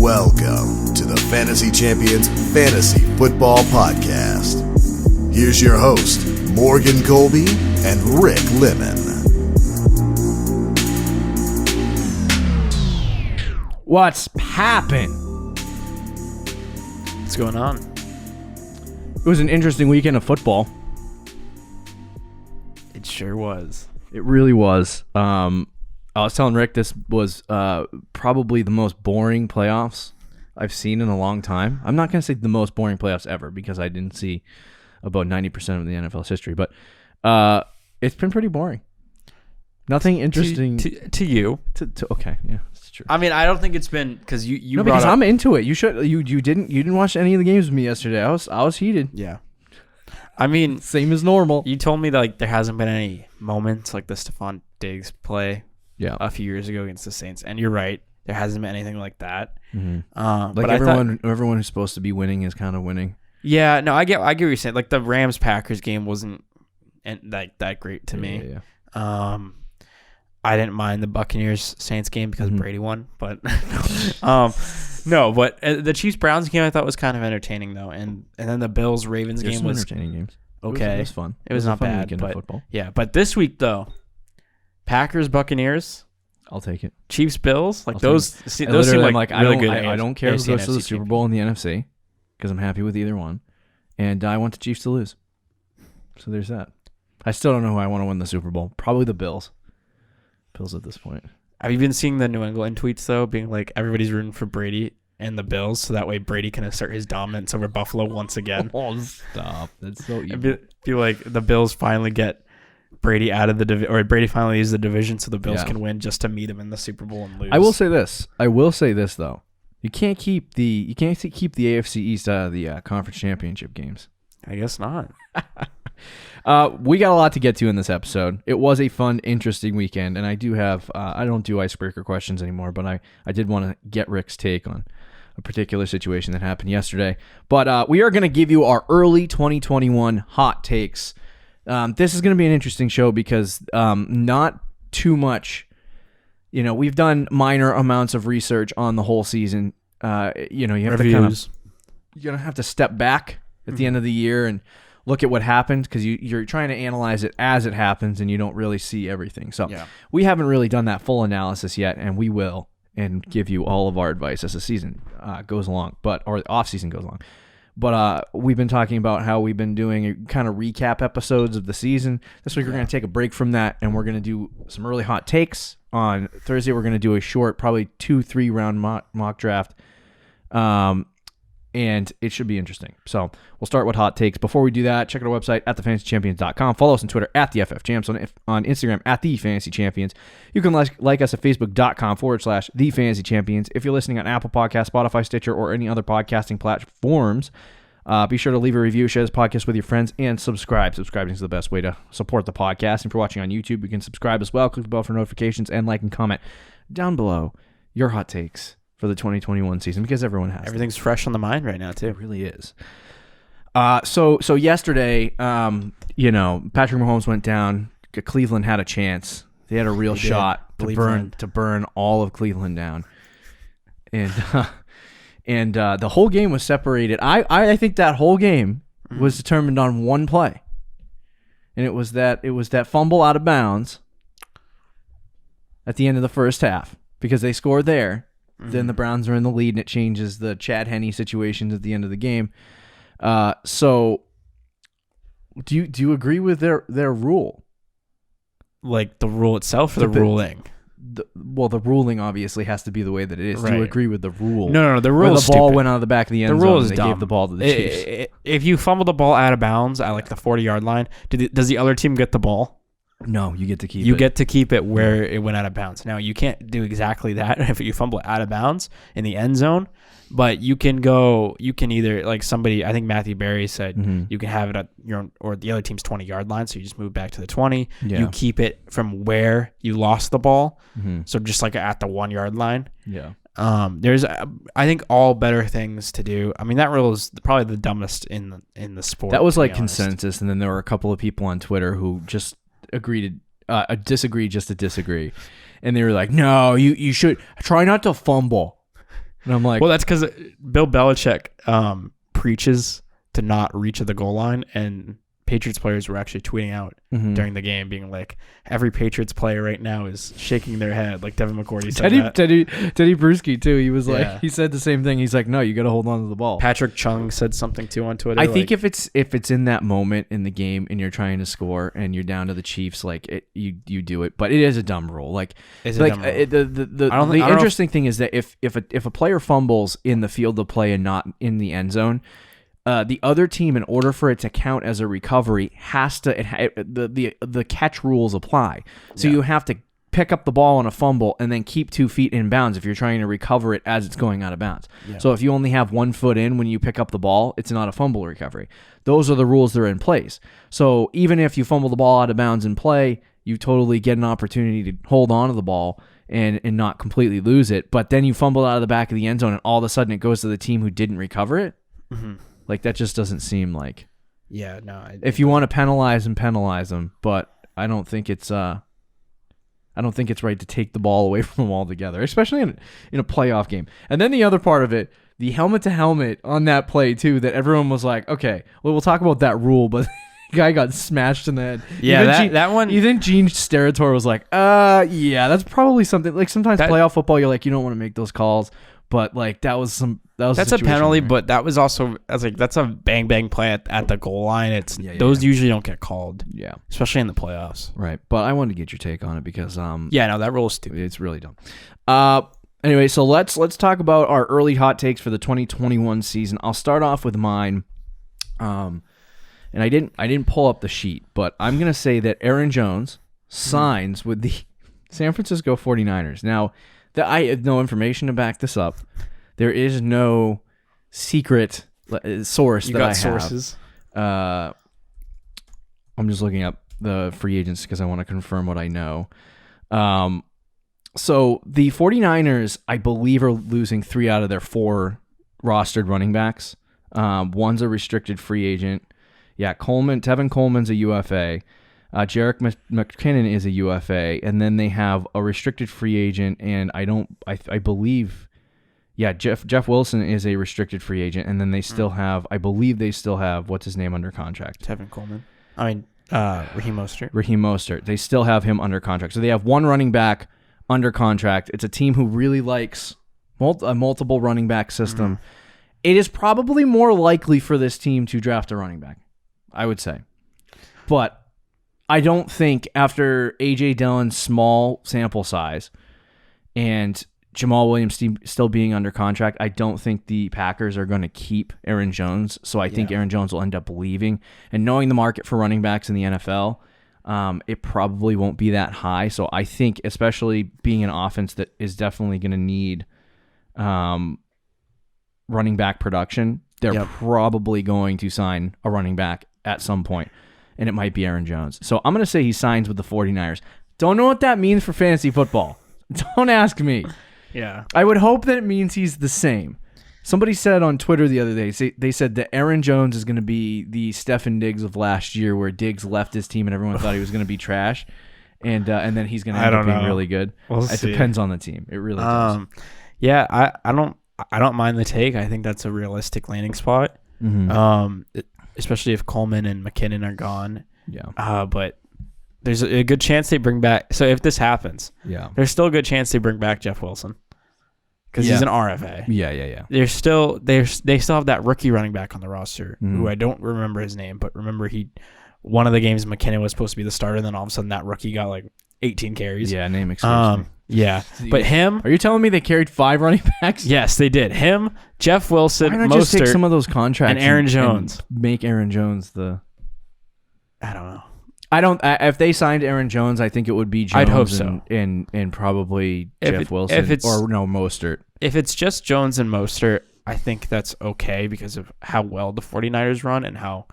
Welcome to the Fantasy Champions Fantasy Football Podcast. Here's your host, Morgan Colby and Rick Lemon. What's poppin'? What's going on? It was an interesting weekend of football. It sure was. It really was. I was telling Rick this was probably the most boring playoffs I've seen in a long time. I'm not going to say the most boring playoffs ever because I didn't see about 90% of the NFL's history, but it's been pretty boring. Nothing interesting to you. Okay, yeah, that's true. I mean, I don't think it's been because you. No, because I'm into it. You didn't watch any of the games with me yesterday. I was heated. Yeah. I mean, same as normal. You told me that like there hasn't been any moments like the Stephon Diggs play. Yeah, a few years ago against the Saints, and you're right. There hasn't been anything like that. Mm-hmm. Like but everyone who's supposed to be winning is kind of winning. Yeah, no, I get what you're saying. Like the Rams Packers game wasn't that great to me. Yeah. I didn't mind the Buccaneers Saints game because Brady won, but no. But the Chiefs Browns game I thought was kind of entertaining though, and then the Bills Ravens game was entertaining games. Okay, it was fun. It was not fun bad, weekend but of football. Yeah. But this week though, Packers Buccaneers. I'll take it. Chiefs Bills, like those seem like really good. I don't care who goes to the Super Bowl in the NFC because I'm happy with either one, and I want the Chiefs to lose. So there's that. I still don't know who I want to win the Super Bowl. Probably the Bills. Bills at this point. Have you been seeing the New England tweets though, being like everybody's rooting for Brady and the Bills, so that way Brady can assert his dominance over Buffalo once again? Oh, stop! That's so evil. Be like the Bills finally get Brady out of the division, or Brady finally leaves the division, so the Bills can win just to meet him in the Super Bowl and lose. I will say this though: you can't keep the AFC East out of the conference championship games. I guess not. We got a lot to get to in this episode. It was a fun, interesting weekend, and I do have I don't do icebreaker questions anymore, but I did want to get Rick's take on a particular situation that happened yesterday. But we are going to give you our early 2021 hot takes. This is going to be an interesting show because not too much, we've done minor amounts of research on the whole season. You have Reviews. You're going to have to step back at the end of the year and look at what happened because you're trying to analyze it as it happens and you don't really see everything. So we haven't really done that full analysis yet, and we will, and give you all of our advice as the season goes along, or the off season goes along. But we've been talking about how we've been doing kind of recap episodes of the season. This week we're going to take a break from that, and we're going to do some really hot takes. On Thursday we're going to do a short, probably 2-3 round mock draft, and it should be interesting. So we'll start with hot takes. Before we do that, check out our website at thefantasychampions.com. Follow us on Twitter at the FFChamps, on Instagram at thefantasychampions. You can like us at facebook.com/thefantasychampions. If you're listening on Apple Podcasts, Spotify, Stitcher, or any other podcasting platforms, be sure to leave a review, share this podcast with your friends, and subscribe. Subscribing is the best way to support the podcast. And if you're watching on YouTube, you can subscribe as well. Click the bell for notifications, and like and comment down below your hot takes for the 2021 season, because everyone has everything's fresh on the mind right now too. It really is. So yesterday, Patrick Mahomes went down. Cleveland had a chance. They had a real shot to burn all of Cleveland down, and the whole game was separated. I think that whole game was determined on one play, and it was that fumble out of bounds at the end of the first half, because they scored there. Then the Browns are in the lead, and it changes the Chad Henne situations at the end of the game. So, do you agree with their rule? Like the rule itself, or the ruling? The ruling obviously has to be the way that it is. Right. Do you agree with the rule? No. The rule is the ball stupid. went out of the back of the end zone. The rule is they dumb. gave the ball to the Chiefs. If you fumble the ball out of bounds at like the 40-yard line, does the other team get the ball? No, you get to keep it. You get to keep it where it went out of bounds. Now, you can't do exactly that if you fumble it out of bounds in the end zone, but you can either, like somebody, I think Matthew Berry said, you can have it at your own, or the other team's 20-yard line, so you just move back to the 20. Yeah. You keep it from where you lost the ball, so just like at the 1-yard line. Yeah. There's, I think, all better things to do. I mean, that rule is probably the dumbest in the sport. That was like consensus, and then there were a couple of people on Twitter who just disagree just to disagree, and they were like, "No, you should try not to fumble." And I'm like, well, that's because Bill Belichick preaches to not reach at the goal line, and Patriots players were actually tweeting out during the game, being like, every Patriots player right now is shaking their head, like Devin McCourty said. Teddy Bruschi too. He was like, he said the same thing. He's like, no, you got to hold on to the ball. Patrick Chung said something too on Twitter. I think if it's in that moment in the game and you're trying to score and you're down to the Chiefs, like you do it. But it is a dumb rule. Like, the interesting thing is that if a player fumbles in the field of play and not in the end zone, the other team, in order for it to count as a recovery, has to the catch rules apply. So you have to pick up the ball on a fumble and then keep 2 feet in bounds if you're trying to recover it as it's going out of bounds. Yeah. So if you only have 1 foot in when you pick up the ball, it's not a fumble recovery. Those are the rules that are in place. So even if you fumble the ball out of bounds in play, you totally get an opportunity to hold on to the ball and not completely lose it. But then you fumble out of the back of the end zone and all of a sudden it goes to the team who didn't recover it. Mm-hmm. Like, that just doesn't seem like... Yeah, no. If you want to penalize them, but I don't think it's right to take the ball away from them altogether, especially in a playoff game. And then the other part of it, the helmet-to-helmet on that play, too, that everyone was like, okay, well, we'll talk about that rule, but the guy got smashed in the head. Yeah, that one... You think Gene Steratore was like, yeah, that's probably something... Like, sometimes playoff football, you're like, you don't want to make those calls, but, like, that's a penalty, but that was also, I was like, that's a bang play at the goal line. Those usually don't get called. Yeah. Especially in the playoffs. Right. But I wanted to get your take on it because that rule is stupid. It's really dumb. Anyway, so let's talk about our early hot takes for the 2021 season. I'll start off with mine. And I didn't pull up the sheet, but I'm going to say that Aaron Jones signs with the San Francisco 49ers. Now, I have no information to back this up. There is no secret source that I have. Sources. I'm just looking up the free agents because I want to confirm what I know. So the 49ers, I believe, are losing 3 out of their 4 rostered running backs. One's a restricted free agent. Yeah, Tevin Coleman's a UFA. Jerick McKinnon is a UFA, and then they have a restricted free agent, and I believe, Jeff Wilson is a restricted free agent, and then they still have, what's his name under contract? Tevin Coleman. Raheem Mostert. Raheem Mostert. They still have him under contract. So they have 1 running back under contract. It's a team who really likes a multiple running back system. Mm-hmm. It is probably more likely for this team to draft a running back, I would say. But I don't think after A.J. Dillon's small sample size and Jamal Williams still being under contract, I don't think the Packers are going to keep Aaron Jones. So I think Aaron Jones will end up leaving. And knowing the market for running backs in the NFL, it probably won't be that high. So I think, especially being an offense that is definitely going to need running back production, they're probably going to sign a running back at some point. And it might be Aaron Jones. So I'm going to say he signs with the 49ers. Don't know what that means for fantasy football. Don't ask me. Yeah. I would hope that it means he's the same. Somebody said on Twitter the other day, they said that Aaron Jones is going to be the Stefan Diggs of last year, where Diggs left his team and everyone thought he was going to be trash. And then he's going to end up being really good. It depends on the team. It really does. Yeah, I don't mind the take. I think that's a realistic landing spot. Mm-hmm. Especially if Coleman and McKinnon are gone. Yeah. But there's a good chance they bring back. So if this happens, there's still a good chance they bring back Jeff Wilson because he's an RFA. Yeah. They still have that rookie running back on the roster who I don't remember his name, but remember one of the games McKinnon was supposed to be the starter, and then all of a sudden that rookie got like 18 carries. Yeah, name escapes me. Yeah, but him... Are you telling me they carried 5 running backs? Yes, they did. Him, Jeff Wilson, Why not just take some of those contracts and Aaron Jones. And make Aaron Jones the... I don't know. If they signed Aaron Jones, I think it would be Jones. I'd hope so. And probably Jeff Wilson Mostert. If it's just Jones and Mostert, I think that's okay because of how well the 49ers run and how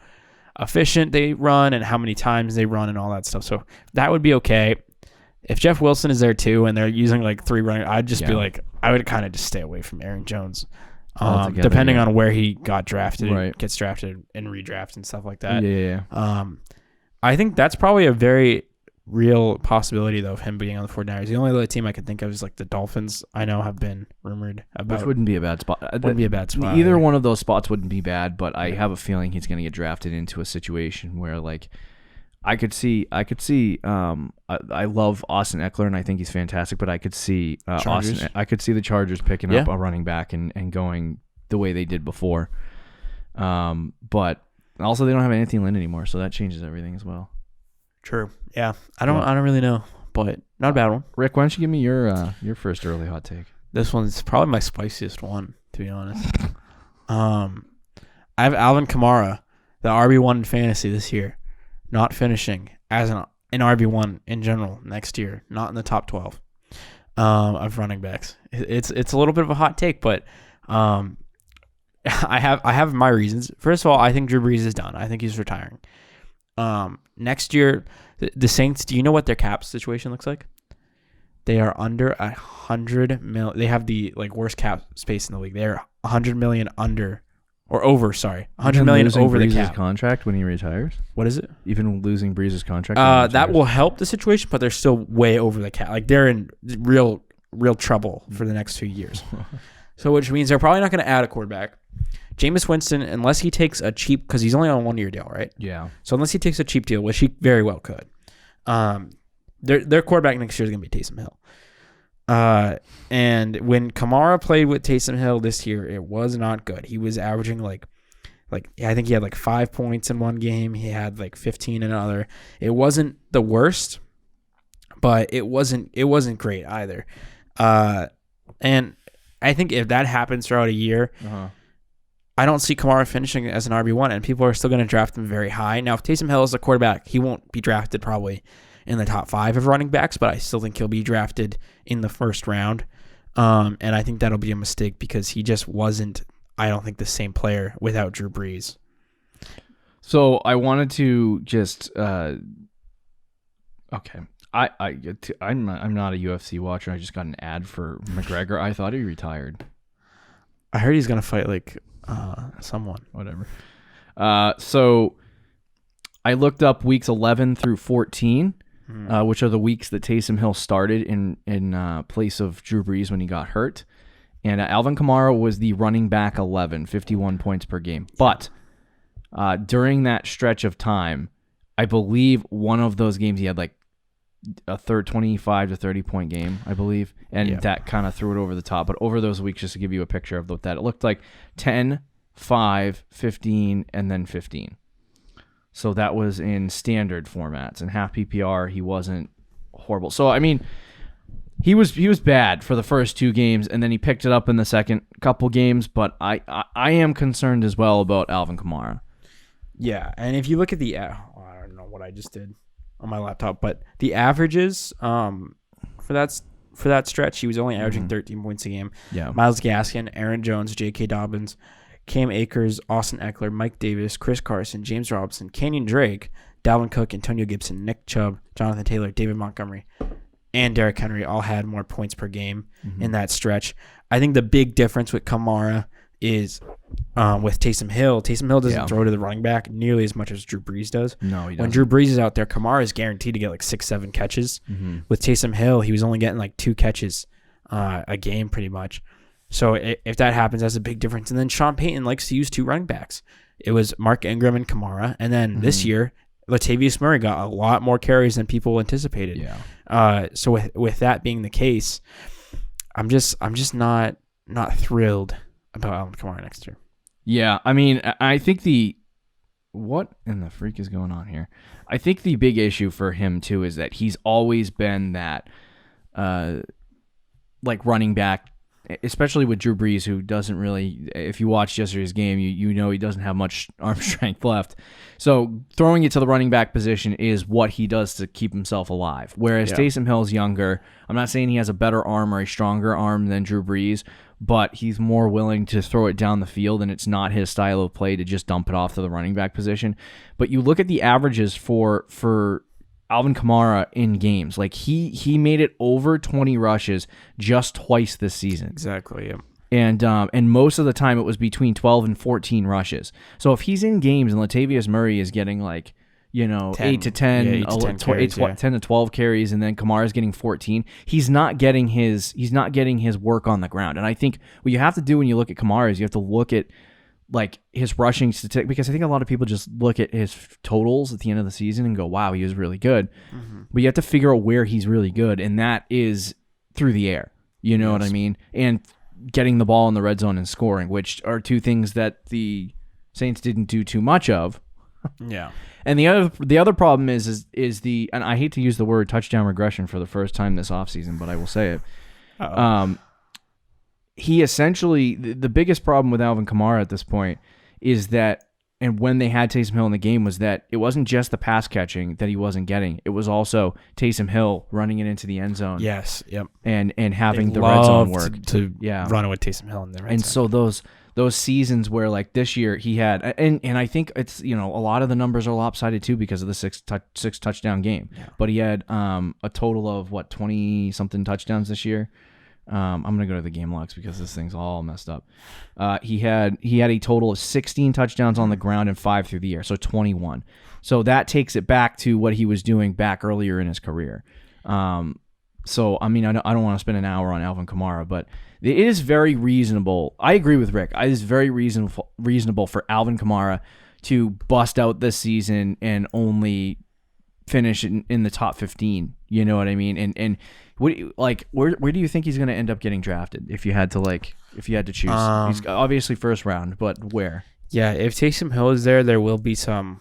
efficient they run and how many times they run and all that stuff. So that would be okay. If Jeff Wilson is there too and they're using like 3 running, I'd just be like, I would kind of just stay away from Aaron Jones, depending on where he got drafted, and gets drafted and redraft and stuff like that. Yeah. I think that's probably a very real possibility though of him being on the 49ers. The only other team I can think of is like the Dolphins. I know have been rumored about. Which wouldn't be a bad spot. Wouldn't be a bad spot. Either one of those spots wouldn't be bad, but I have a feeling he's going to get drafted into a situation where like I could see. I love Austin Eckler and I think he's fantastic, but I could see I could see the Chargers picking up a running back and going the way they did before. But also they don't have Anthony Lynn anymore, so that changes everything as well. True. Yeah. I don't really know, but not a bad one. Rick, why don't you give me your first early hot take? This one's probably my spiciest one, to be honest. I have Alvin Kamara, the RB1 in fantasy this year, not finishing as an RB1 in general next year, not in the top 12 of running backs. It's a little bit of a hot take, but I have my reasons. First of all, I think Drew Brees is done. I think he's retiring. Next year, the Saints, do you know what their cap situation looks like? They are under $100 million. They have the worst cap space in the league. They're $100 million under or over. Sorry, $100 million over the cap. Contract when he retires. What is it? Even losing Brees' contract. That will help the situation, but they're still way over the cap. Like they're in real trouble for the next 2 years. So which means they're probably not going to add a quarterback. Jameis Winston, unless he takes a cheap, because he's only on a 1 year deal, right? Yeah. So unless he takes a cheap deal, which he very well could, their quarterback next year is going to be Taysom Hill. And when Kamara played with Taysom Hill this year, it was not good. He was averaging like I think he had 5 points in one game. He had 15 in another. It wasn't the worst, but it wasn't great either. And I think if that happens throughout a year, I don't see Kamara finishing as an RB1, and people are still going to draft him very high. Now, if Taysom Hill is a quarterback, he won't be drafted probably in the top 5 of running backs, but I still think he'll be drafted in the first round. And I think that'll be a mistake because he just wasn't, I don't think, the same player without Drew Brees. So I wanted to just, okay. I'm not a UFC watcher. I just got an ad for McGregor. I thought he retired. I heard he's going to fight someone. Whatever. So I looked up weeks 11 through 14, which are the weeks that Taysom Hill started in place of Drew Brees when he got hurt. And Alvin Kamara was the running back 11, 51 points per game. But during that stretch of time, I believe one of those games he had a 25 to 30 point game, I believe. And that kind of threw it over the top. But over those weeks, just to give you a picture of what that, it looked like 10, 5, 15, and then 15. So that was in standard formats. And half PPR, he wasn't horrible. So, I mean, he was bad for the first 2 games, and then he picked it up in the second couple games. But I am concerned as well about Alvin Kamara. Yeah, and if you look at the, I don't know what I just did on my laptop, but the averages for that stretch, he was only averaging 13 points a game. Yeah. Myles Gaskin, Aaron Jones, J.K. Dobbins, Cam Akers, Austin Eckler, Mike Davis, Chris Carson, James Robinson, Kenyon Drake, Dalvin Cook, Antonio Gibson, Nick Chubb, Jonathan Taylor, David Montgomery, and Derrick Henry all had more points per game in that stretch. I think the big difference with Kamara is with Taysom Hill. Taysom Hill doesn't throw to the running back nearly as much as Drew Brees does. No, he doesn't. When Drew Brees is out there, Kamara is guaranteed to get 6-7 catches. With Taysom Hill, he was only getting 2 catches a game pretty much. So if that happens, that's a big difference. And then Sean Payton likes to use 2 running backs. It was Mark Ingram and Kamara. And then this year, Latavius Murray got a lot more carries than people anticipated. Yeah. So with that being the case, I'm just not thrilled about Alvin Kamara next year. Yeah, I mean, I think what in the freak is going on here? I think the big issue for him too is that he's always been that running back, especially with Drew Brees, who doesn't really, if you watched yesterday's game, you know he doesn't have much arm strength left. So throwing it to the running back position is what he does to keep himself alive. Whereas Taysom Hill's younger. I'm not saying he has a better arm or a stronger arm than Drew Brees, but he's more willing to throw it down the field, and it's not his style of play to just dump it off to the running back position. But you look at the averages for Alvin Kamara in games. He made it over 20 rushes just twice this season. Exactly, yeah. And most of the time it was between 12 and 14 rushes. So if he's in games and Latavius Murray is getting 10, 8 to 10, 8 to 10 carries, 10 to 12 carries, and then Kamara's getting 14. He's not getting his work on the ground. And I think what you have to do when you look at Kamara is you have to look at like his rushing statistic, because I think a lot of people just look at his totals at the end of the season and go, wow, he was really good. But you have to figure out where he's really good, and that is through the air. You know what I mean? And getting the ball in the red zone and scoring, which are two things that the Saints didn't do too much of. Yeah. And the other problem is the, and I hate to use the word touchdown regression for the first time this offseason, but I will say it. He essentially, the biggest problem with Alvin Kamara at this point is that, and when they had Taysom Hill in the game, was that it wasn't just the pass catching that he wasn't getting. It was also Taysom Hill running it into the end zone. Yes. Yep. And having the red zone work to run it with Taysom Hill in the red zone. And so those seasons where like this year he had, and I think it's, a lot of the numbers are lopsided too because of the six touchdown game. Yeah. But he had a total of 20 something touchdowns this year. I'm gonna go to the game logs because this thing's all messed up. He had a total of 16 touchdowns on the ground and 5 through the air, so 21. So that takes it back to what he was doing back earlier in his career. So I mean, I don't want to spend an hour on Alvin Kamara, but it is very reasonable. I agree with Rick. It is very reasonable for Alvin Kamara to bust out this season and only finish in the top 15. You know what I mean? And where do you think he's going to end up getting drafted if you had to choose? He's obviously first round, but where? Yeah, if Taysom Hill is there will be some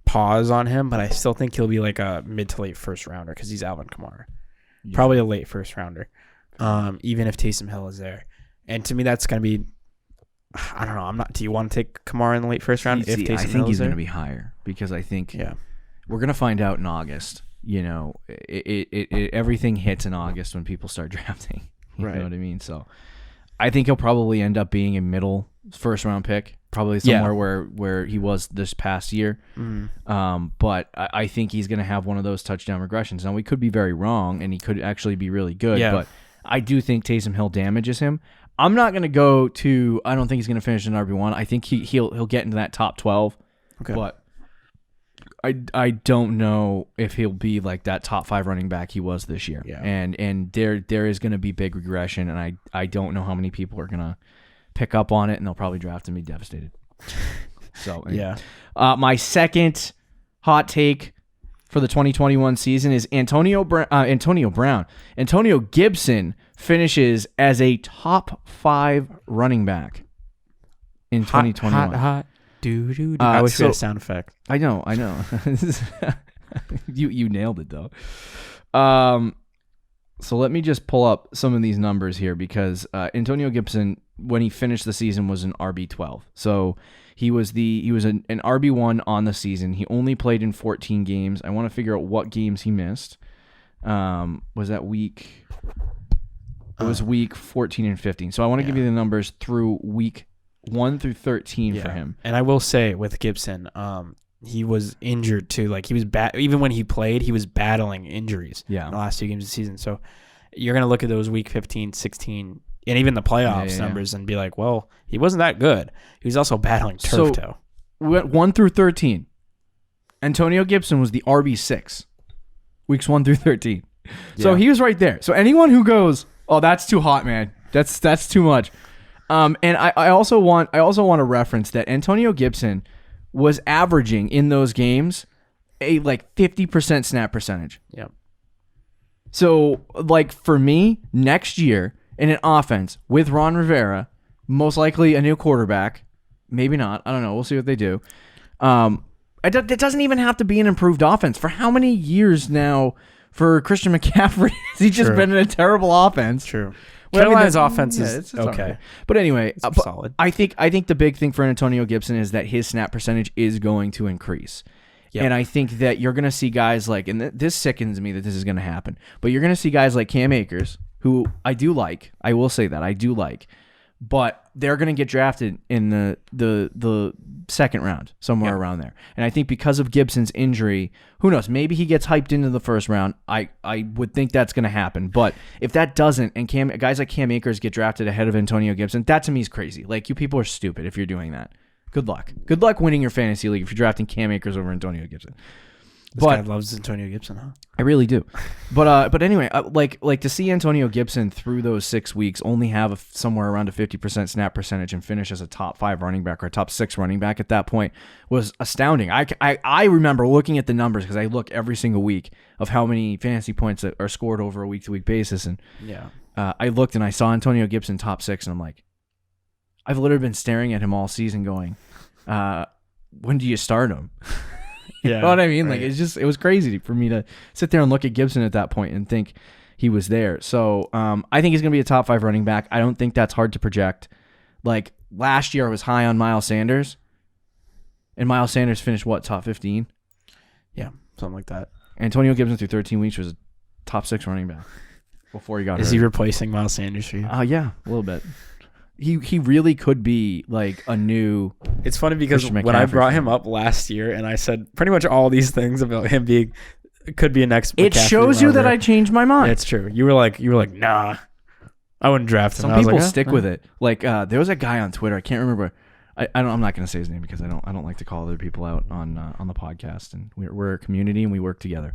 pause on him, but I still think he'll be like a mid to late first rounder because he's Alvin Kamara. Yeah. Probably a late first rounder, even if Taysom Hill is there. And to me, that's going to be, I don't know. Do you want to take Kamara in the late first round? I think he's going to be higher because I think we're going to find out in August. Everything hits in August when people start drafting. You know what I mean? So I think he'll probably end up being a middle first round pick, probably somewhere where he was this past year. But I think he's going to have one of those touchdown regressions. Now, we could be very wrong, and he could actually be really good. But I do think Taysom Hill damages him. I'm not going to go to. I don't think he's going to finish in RB1. I think he'll get into that top 12. Okay, but I don't know if he'll be like that top 5 running back he was this year. Yeah. And there is going to be big regression, and I don't know how many people are going to pick up on it, and they'll probably draft him and be devastated. So my second hot take for the 2021 season is Antonio Gibson finishes as a top 5 running back in 2021. Hot. I wish we had a sound effect. I know. You nailed it though. So let me just pull up some of these numbers here because Antonio Gibson, when he finished the season, was an RB12. So he was an RB1 on the season. He only played in 14 games. I want to figure out what games he missed. Was that week? It was week 14 and 15. So I want to give you the numbers through week 1 through 13 for him. And I will say with Gibson, he was injured too. Like he was even when he played, he was battling injuries in the last 2 games of the season. So you're going to look at those week 15, 16, and even the playoffs numbers and be like, well, he wasn't that good. He was also battling turf toe. 1 through 13. Antonio Gibson was the RB6. Weeks 1 through 13. So he was right there. So anyone who goes, oh, that's too hot, man. That's too much. And I also want to reference that Antonio Gibson was averaging in those games a like 50% snap percentage. Yep. So like for me, next year in an offense with Ron Rivera, most likely a new quarterback, maybe not. I don't know. We'll see what they do. It doesn't even have to be an improved offense. For how many years now for Christian McCaffrey has he just been in a terrible offense? True. Carolina's offense is it's okay. Right. But anyway, solid. I think the big thing for Antonio Gibson is that his snap percentage is going to increase. Yep. And I think that you're going to see guys like, and this sickens me that this is going to happen, but you're going to see guys like Cam Akers, who I do like. I will say that I do like. But they're going to get drafted in the second round, somewhere around there. And I think because of Gibson's injury, who knows? Maybe he gets hyped into the first round. I would think that's going to happen. But if that doesn't, and guys like Cam Akers get drafted ahead of Antonio Gibson, that to me is crazy. Like, you people are stupid if you're doing that. Good luck. Good luck winning your fantasy league if you're drafting Cam Akers over Antonio Gibson. This guy loves Antonio Gibson, huh? I really do. But anyway, like to see Antonio Gibson through those 6 weeks only have somewhere around a 50% snap percentage and finish as a top 5 running back or a top 6 running back at that point was astounding. I remember looking at the numbers because I look every single week of how many fantasy points that are scored over a week-to-week basis, and I looked and I saw Antonio Gibson top 6, and I'm like, I've literally been staring at him all season going, when do you start him? You know what I mean? Right. Like it was crazy for me to sit there and look at Gibson at that point and think he was there. So I think he's going to be a top 5 running back. I don't think that's hard to project. Like last year I was high on Miles Sanders, and Miles Sanders finished top 15? Yeah, something like that. Antonio Gibson through 13 weeks was a top 6 running back before he got hurt. Is he replacing Miles Sanders for you? Yeah, a little bit. He really could be like a new. It's funny because when I brought him up last year and I said pretty much all these things about him being could be a next. It shows you that I changed my mind. It's true. You were like, nah, I wouldn't draft him. Some people stick with it. Like there was a guy on Twitter. I can't remember. I'm not going to say his name because I don't like to call other people out on the podcast, and we're a community and we work together.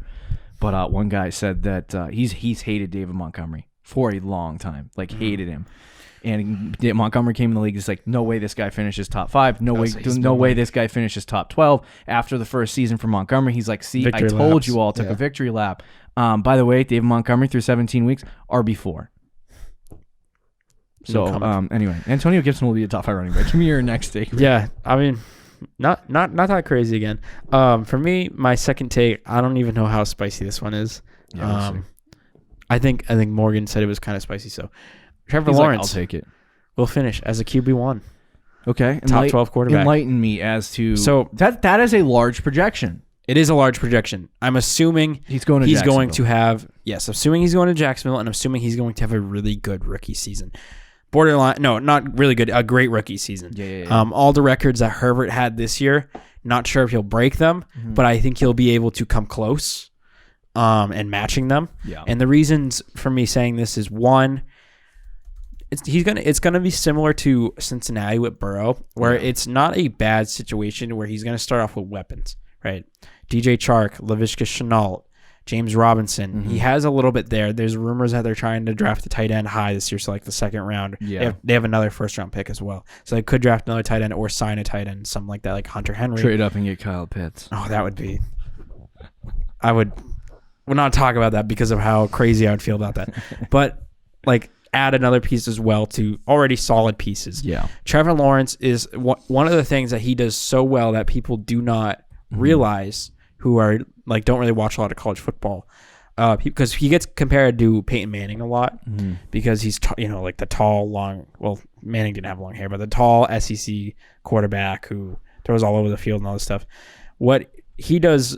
But one guy said that he's hated David Montgomery for a long time. Like hated him. And Montgomery came in the league. He's like, no way this guy finishes top 5. No way this guy finishes top 12. After the first season for Montgomery, he's like, see, victory I told laps. You all took a victory lap. By the way, David Montgomery through 17 weeks, RB4. So anyway, Antonio Gibson will be a top 5 running back. Give me your next take. Yeah, I mean, not that crazy again. For me, my second take, I don't even know how spicy this one is. Yeah, I think Morgan said it was kind of spicy. So Trevor Lawrence, I'll take it. Will finish as a QB1. Okay, top 12 quarterback. Enlighten me as to that is a large projection. It is a large projection. I'm assuming he's going to have assuming he's going to Jacksonville, and I'm assuming he's going to have a really good rookie season. Borderline, no, not really good, a great rookie season. Yeah. All the records that Herbert had this year, not sure if he'll break them, but I think he'll be able to come close and matching them. Yeah. And the reasons for me saying this is, one, it's gonna be similar to Cincinnati with Burrow, where it's not a bad situation where he's gonna start off with weapons, right? DJ Chark, Laviska Shenault, James Robinson. He has a little bit there. There's rumors that they're trying to draft a tight end high this year, so like the second round. Yeah. They have another first round pick as well, so they could draft another tight end or sign a tight end, something like that, like Hunter Henry. Trade up and get Kyle Pitts. Oh, that would be. We'll not talk about that because of how crazy I would feel about that, but like. Add another piece as well to already solid pieces. Yeah. Trevor Lawrence is one of the things that he does so well that people do not realize, who are like don't really watch a lot of college football, because he gets compared to Peyton Manning a lot because he's like the tall, long. Well, Manning didn't have long hair, but the tall SEC quarterback who throws all over the field and all this stuff. What he does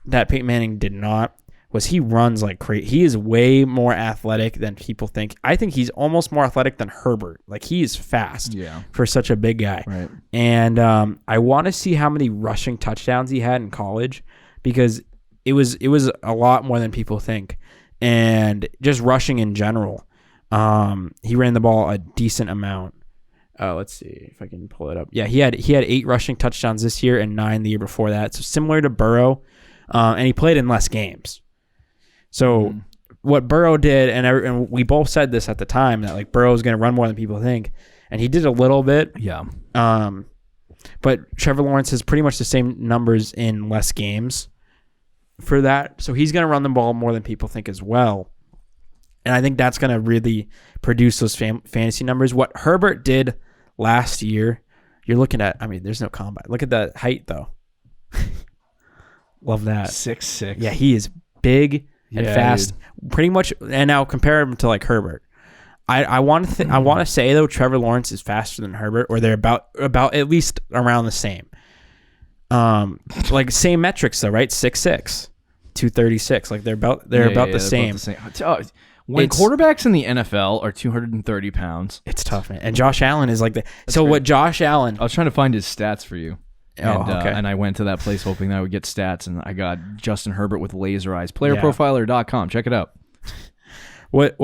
that Peyton Manning did not. Was he runs like crazy. He is way more athletic than people think. I think he's almost more athletic than Herbert. Like, he is fast for such a big guy. Right. And I want to see how many rushing touchdowns he had in college, because it was a lot more than people think. And just rushing in general. He ran the ball a decent amount. Let's see if I can pull it up. Yeah, he had 8 rushing touchdowns this year and 9 the year before that. So similar to Burrow. And he played in less games. So what Burrow did, and we both said this at the time, that like Burrow is going to run more than people think, and he did a little bit. Yeah. But Trevor Lawrence has pretty much the same numbers in less games for that, so he's going to run the ball more than people think as well. And I think that's going to really produce those fantasy numbers. What Herbert did last year, you're looking at. I mean, there's no combine. Look at that height, though. Love that. 6'6". Yeah, he is big. And fast, pretty much. And now compare him to like Herbert. I want to say though, Trevor Lawrence is faster than Herbert, or they're about at least around the same. Like same metrics though, right? 6'6", 236. Like they're about the same. When quarterbacks in the NFL are 230 pounds, it's tough, man. And Josh Allen is like what Josh Allen? I was trying to find his stats for you. And, okay. And I went to that place hoping that I would get stats, and I got Justin Herbert with laser eyes. Playerprofiler.com. Check it out. What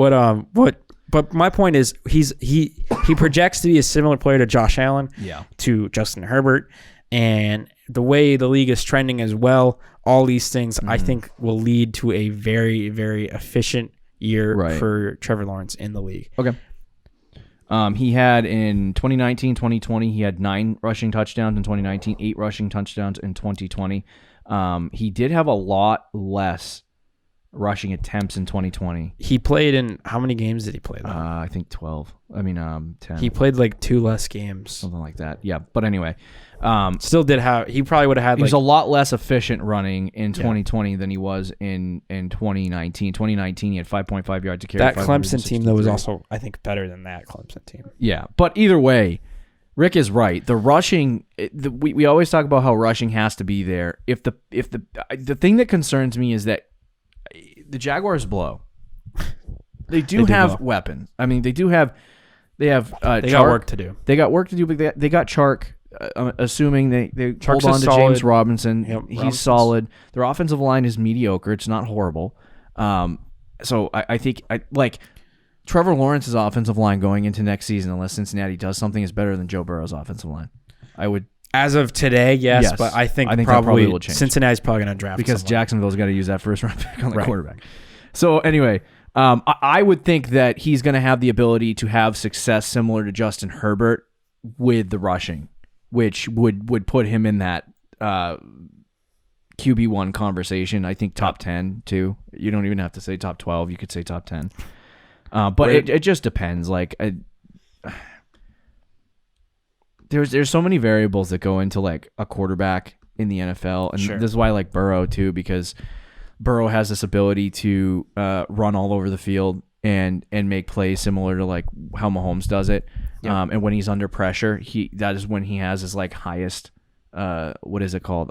But my point is, he projects to be a similar player to Josh Allen, to Justin Herbert, and the way the league is trending as well. All these things, I think, will lead to a very, very efficient year for Trevor Lawrence in the league. Okay. He had in 2019, 2020, he had 9 rushing touchdowns in 2019, 8 rushing touchdowns in 2020. He did have a lot less rushing attempts in 2020. He played in how many games did he play? I think 12. I mean, 10. He played like 2 less games, something like that. Yeah, but anyway, still did have. He probably would have had. He was a lot less efficient running in 2020 than he was in 2019. 2019, he had 5.5 yards to carry. That Clemson team though was also, I think, better than that Clemson team. Yeah, but either way, Rick is right. The rushing, we always talk about how rushing has to be there. If the thing that concerns me is that the Jaguars blow. They have weapons. I mean, they have. They got work to do. They got work to do, but they got Chark. Assuming they hold on to solid. James Robinson, Robinson's solid. Their offensive line is mediocre. It's not horrible. So I think Trevor Lawrence's offensive line going into next season, unless Cincinnati does something, is better than Joe Burrow's offensive line. I would. As of today, yes, but I think probably will change. Cincinnati's probably going to draft because someone. Jacksonville's got to use that first round pick on the quarterback. So anyway, I would think that he's going to have the ability to have success similar to Justin Herbert with the rushing, which would put him in that QB1 conversation. I think top 10 too. You don't even have to say top 12. You could say top 10. But it just depends. There's so many variables that go into like a quarterback in the NFL, and this is why I like Burrow too, because Burrow has this ability to run all over the field and make plays similar to like how Mahomes does it. And when he's under pressure, that is when he has his like highest what is it called,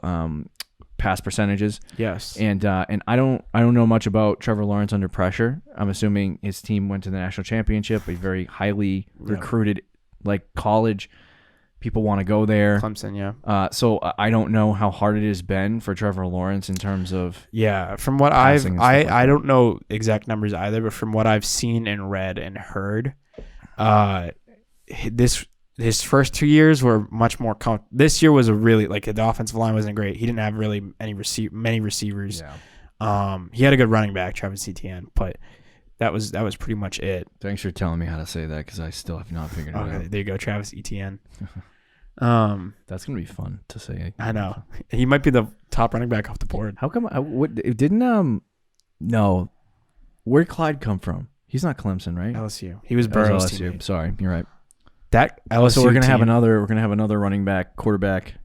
pass percentages. Yes. And I don't know much about Trevor Lawrence under pressure. I'm assuming his team went to the national championship, a very highly recruited like college. People want to go there. Clemson, yeah. So I don't know how hard it has been for Trevor Lawrence in terms of from what I don't know exact numbers either, but from what I've seen and read and heard, his first 2 years were much more. This year was a really the offensive line wasn't great. He didn't have really many receivers. Yeah. He had a good running back, Travis Etienne, but that was pretty much it. Thanks for telling me how to say that because I still have not figured it out. There you go, Travis Etienne. That's gonna be fun to say. I know he might be the top running back off the board. How come? No, where'd Clyde come from? He's not Clemson, right? LSU. He was Burrow's LSU. teammate. Sorry, you're right. That LSU. So we're gonna have another. We're gonna have another running back, quarterback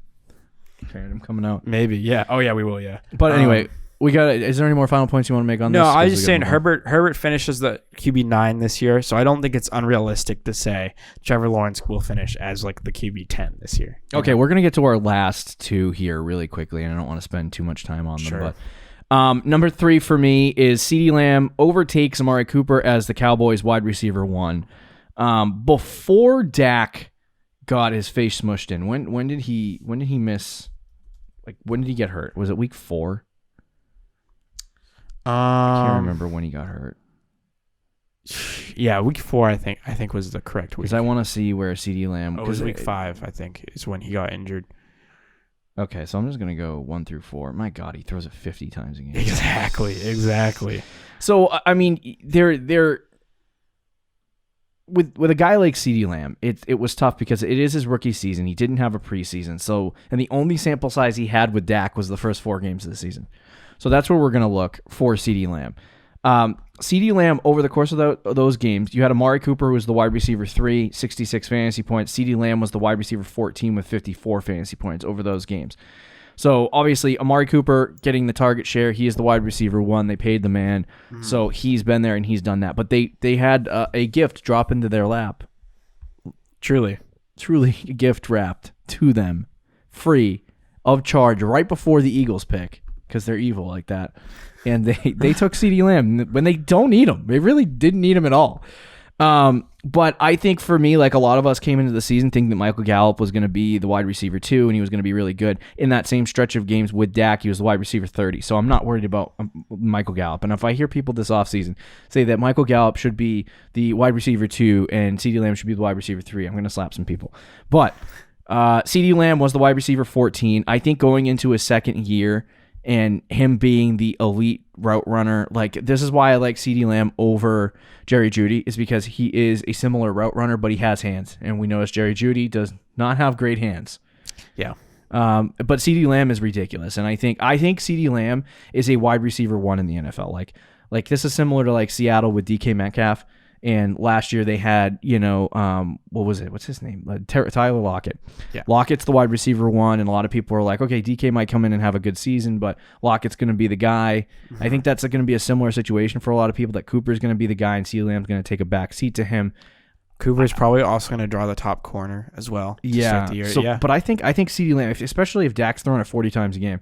tandem coming out. Maybe, yeah. Oh yeah, we will, yeah. But anyway. We got. Is there any more final points you want to make on this? No, I was just saying Herbert finishes the QB9 this year, so I don't think it's unrealistic to say Trevor Lawrence will finish as like the QB10 this year. Okay, we're gonna get to our last two here really quickly, and I don't want to spend too much time on them. But number 3 for me is CeeDee Lamb overtakes Amari Cooper as the Cowboys wide receiver 1. Before Dak got his face smushed in, when did he miss? Like when did he get hurt? Was it week 4? I can't remember when he got hurt. Yeah, week 4 I think was the correct week. Because I want to see where CeeDee Lamb. It was week 5 I think is when he got injured. Okay, so I'm just gonna go 1 through 4. My God, he throws it 50 times a game. Exactly. So I mean, they're with a guy like CeeDee Lamb, it was tough because it is his rookie season. He didn't have a preseason, and the only sample size he had with Dak was the first 4 games of the season. So that's where we're going to look for CeeDee Lamb. CeeDee Lamb, over the course of those games, you had Amari Cooper, who was the wide receiver 3, 66 fantasy points. CeeDee Lamb was the wide receiver 14 with 54 fantasy points over those games. So obviously, Amari Cooper getting the target share. He is the wide receiver 1. They paid the man. So he's been there and he's done that. But they had a gift drop into their lap. Truly a gift wrapped to them, free of charge, right before the Eagles pick. Because they're evil like that. And they took CeeDee Lamb when they don't need him. They really didn't need him at all. But I think for me, like a lot of us came into the season thinking that Michael Gallup was going to be the wide receiver 2 and he was going to be really good. In that same stretch of games with Dak, he was the wide receiver 30. So I'm not worried about Michael Gallup. And if I hear people this offseason say that Michael Gallup should be the wide receiver 2 and CeeDee Lamb should be the wide receiver 3, I'm going to slap some people. But CeeDee Lamb was the wide receiver 14. I think going into his second year and him being the elite route runner, like this is why I like CeeDee Lamb over Jerry Jeudy, is because he is a similar route runner, but he has hands. And we notice Jerry Jeudy does not have great hands. Yeah. But CeeDee Lamb is ridiculous. And I think CeeDee Lamb is a wide receiver 1 in the NFL. Like this is similar to like Seattle with DK Metcalf. And last year they had, what was it? What's his name? Tyler Lockett. Yeah. Lockett's the wide receiver 1, and a lot of people are like, okay, DK might come in and have a good season, but Lockett's going to be the guy. Mm-hmm. I think that's going to be a similar situation for a lot of people, that Cooper's going to be the guy and CeeDee Lamb's going to take a back seat to him. Cooper's probably also going to draw the top corner as well. Yeah. But I think CeeDee Lamb, especially if Dak's throwing it 40 times a game,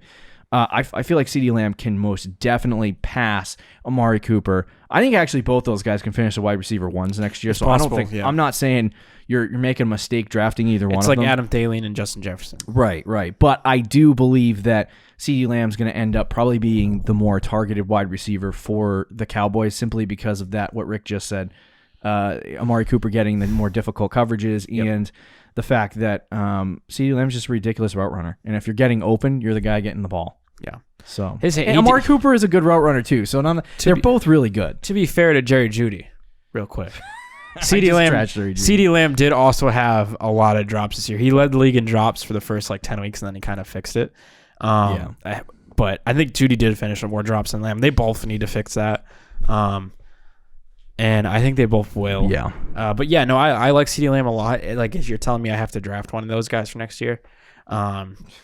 I feel like CeeDee Lamb can most definitely pass Amari Cooper. I think actually both those guys can finish the wide receiver 1s next year. It's so possible, I don't think yeah. I'm not saying you're making a mistake drafting either one of them. It's like Adam Thielen and Justin Jefferson. Right. But I do believe that CeeDee Lamb's going to end up probably being the more targeted wide receiver for the Cowboys, simply because of that, what Rick just said. Amari Cooper getting the more difficult coverages, and the fact that CeeDee Lamb's just a ridiculous route runner. And if you're getting open, you're the guy getting the ball. Yeah. So Amari Cooper is a good route runner too. So they're both really good. To be fair to Jerry Jeudy, real quick, CeeDee Lamb did also have a lot of drops this year. He led the league in drops for the first 10 weeks, and then he kind of fixed it. But I think Jeudy did finish with more drops than Lamb. They both need to fix that. And I think they both will. Yeah. But yeah, no, I like CeeDee Lamb a lot. Like, if you're telling me I have to draft one of those guys for next year,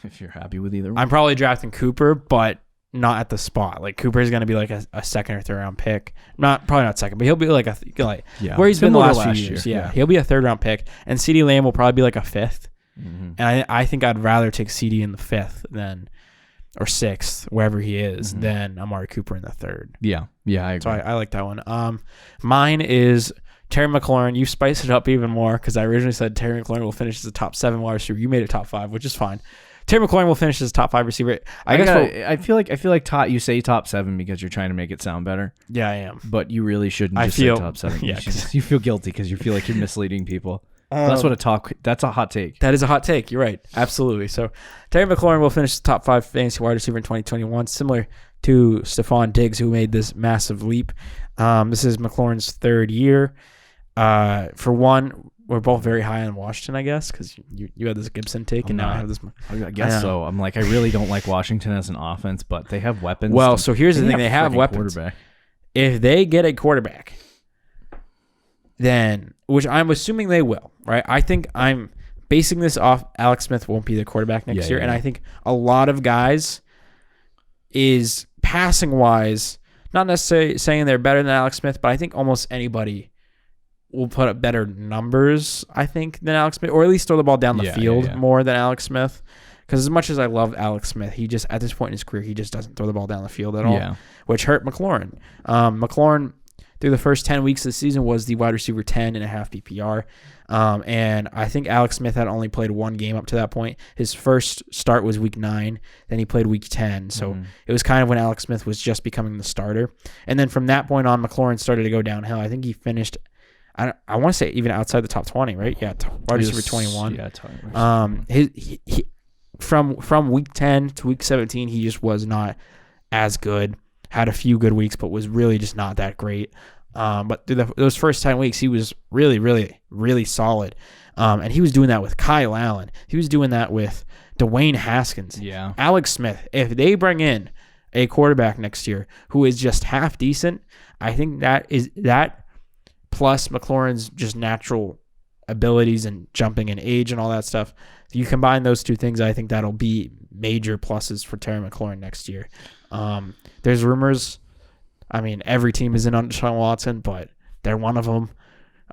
if you're happy with either one. I'm probably drafting Cooper, but not at the spot. Like, Cooper is going to be like a second or third round pick. Probably not second, but he'll be like where he's been the last few years. Yeah, he'll be a third round pick, and CeeDee Lamb will probably be like a fifth. Mm-hmm. And I think I'd rather take CeeDee in the fifth or sixth, wherever he is, than Amari Cooper in the third. Yeah, I agree. So I like that one. Mine is Terry McLaurin. You spiced it up even more, because I originally said Terry McLaurin will finish as a top 7 wide receiver. You made it top 5, which is fine. Terry McLaurin will finish as a top 5 receiver. I feel like you say top 7 because you're trying to make it sound better. Yeah, I am. But you really shouldn't say top 7. Yeah, you feel guilty because you feel like you're misleading people. That's a hot take. That is a hot take. You're right. Absolutely. So Terry McLaurin will finish the top 5 fantasy wide receiver in 2021, similar to Stephon Diggs, who made this massive leap. This is McLaurin's 3rd year. For one, we're both very high on Washington, I guess, because you had this Gibson take, and now I have this. I guess so. I'm like, I really don't like Washington as an offense, but they have weapons. Well, so here's the thing: they have weapons. If they get a quarterback, then, which I'm assuming they will, right? I think I'm basing this off Alex Smith won't be the quarterback next year, and I think a lot of guys is passing wise, not necessarily saying they're better than Alex Smith, but I think almost anybody will put up better numbers, I think, than Alex Smith, or at least throw the ball down the field more than Alex Smith. Because as much as I love Alex Smith, he just, at this point in his career, he just doesn't throw the ball down the field at all, which hurt McLaurin. McLaurin, through the first 10 weeks of the season, was the wide receiver 10.5 PPR. And I think Alex Smith had only played 1 game up to that point. His first start was week 9. Then he played week 10. So it was kind of when Alex Smith was just becoming the starter. And then from that point on, McLaurin started to go downhill. I think he finished, I want to say, even outside the top 20, right? Yeah, wide receiver 21. Yeah, from week 10 to week 17, he just was not as good. Had a few good weeks, but was really just not that great. But through those first 10 weeks, he was really, really, really solid. And he was doing that with Kyle Allen. He was doing that with Dwayne Haskins. Yeah. Alex Smith. If they bring in a quarterback next year who is just half decent, I think that plus McLaurin's just natural abilities and jumping in age and all that stuff. You combine those two things, I think that'll be major pluses for Terry McLaurin next year. There's rumors. I mean, every team is in on Deshaun Watson, but they're one of them.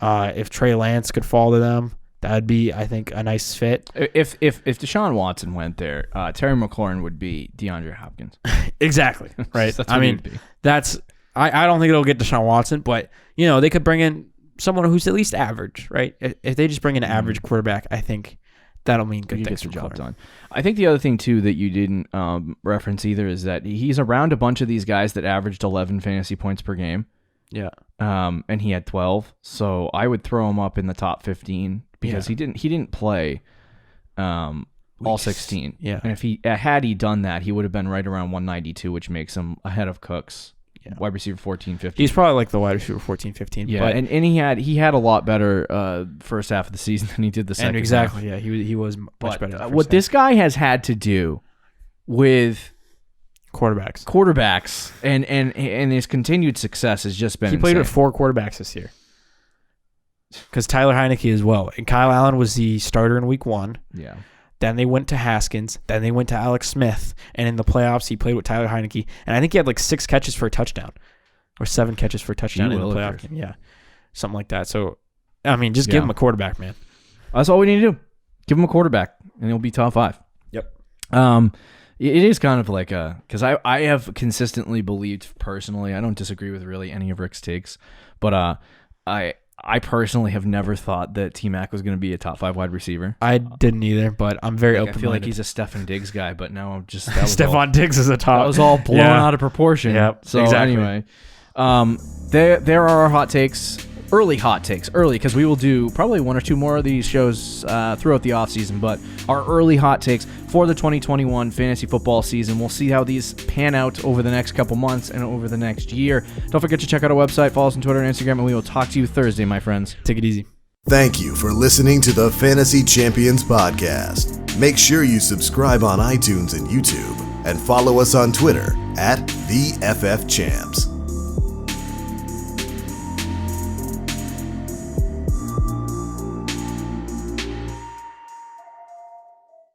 If Trey Lance could fall to them, that'd be, I think, a nice fit. If Deshaun Watson went there, Terry McLaurin would be DeAndre Hopkins. Exactly. Right. I mean, that's. I don't think it'll get Deshaun Watson, but they could bring in someone who's at least average, right? If they just bring an average quarterback, I think that'll mean good things for job McLaurin. done. I think the other thing too that you didn't reference either is that he's around a bunch of these guys that averaged 11 fantasy points per game. Yeah. And he had 12, so I would throw him up in the top 15 because he didn't play all 16. Yeah. And if he had done that, he would have been right around 192, which makes him ahead of Cooks. Yeah. Wide receiver 14, 15. He's probably like the wide receiver 14, 15. Yeah, but, and he had a lot better first half of the season than he did the second. Exactly. half. Yeah, he was much better. What this guy has had to do with quarterbacks and his continued success has just been. He played with 4 quarterbacks this year. Because Tyler Heineke as well, and Kyle Allen was the starter in week 1. Yeah. Then they went to Haskins. Then they went to Alex Smith. And in the playoffs, he played with Tyler Heineke. And I think he had like 6 catches for a touchdown. Or 7 catches for a touchdown in the playoff game. Yeah. Something like that. So, I mean, just give him a quarterback, man. That's all we need to do. Give him a quarterback, and he'll be top 5. Yep. It is kind of like because I have consistently believed personally, I don't disagree with really any of Rick's takes, but I personally have never thought that T-Mac was going to be a top 5 wide receiver. I didn't either, but I'm very open-minded. I feel like he's a Stefan Diggs guy, but now I'm just... Stephon Diggs is a top. That was all blown out of proportion. Yep, so exactly. Anyway, there are our hot takes. Early because we will do probably 1 or 2 more of these shows throughout the offseason, but our early hot takes for the 2021 fantasy football season. We'll see how these pan out over the next couple months and over the next year. Don't forget to check out our website, follow us on Twitter and Instagram, and we will talk to you Thursday, my friends. Take it easy. Thank you for listening to the Fantasy Champions Podcast. Make sure you subscribe on iTunes and YouTube, and follow us on Twitter @TheFFChamps.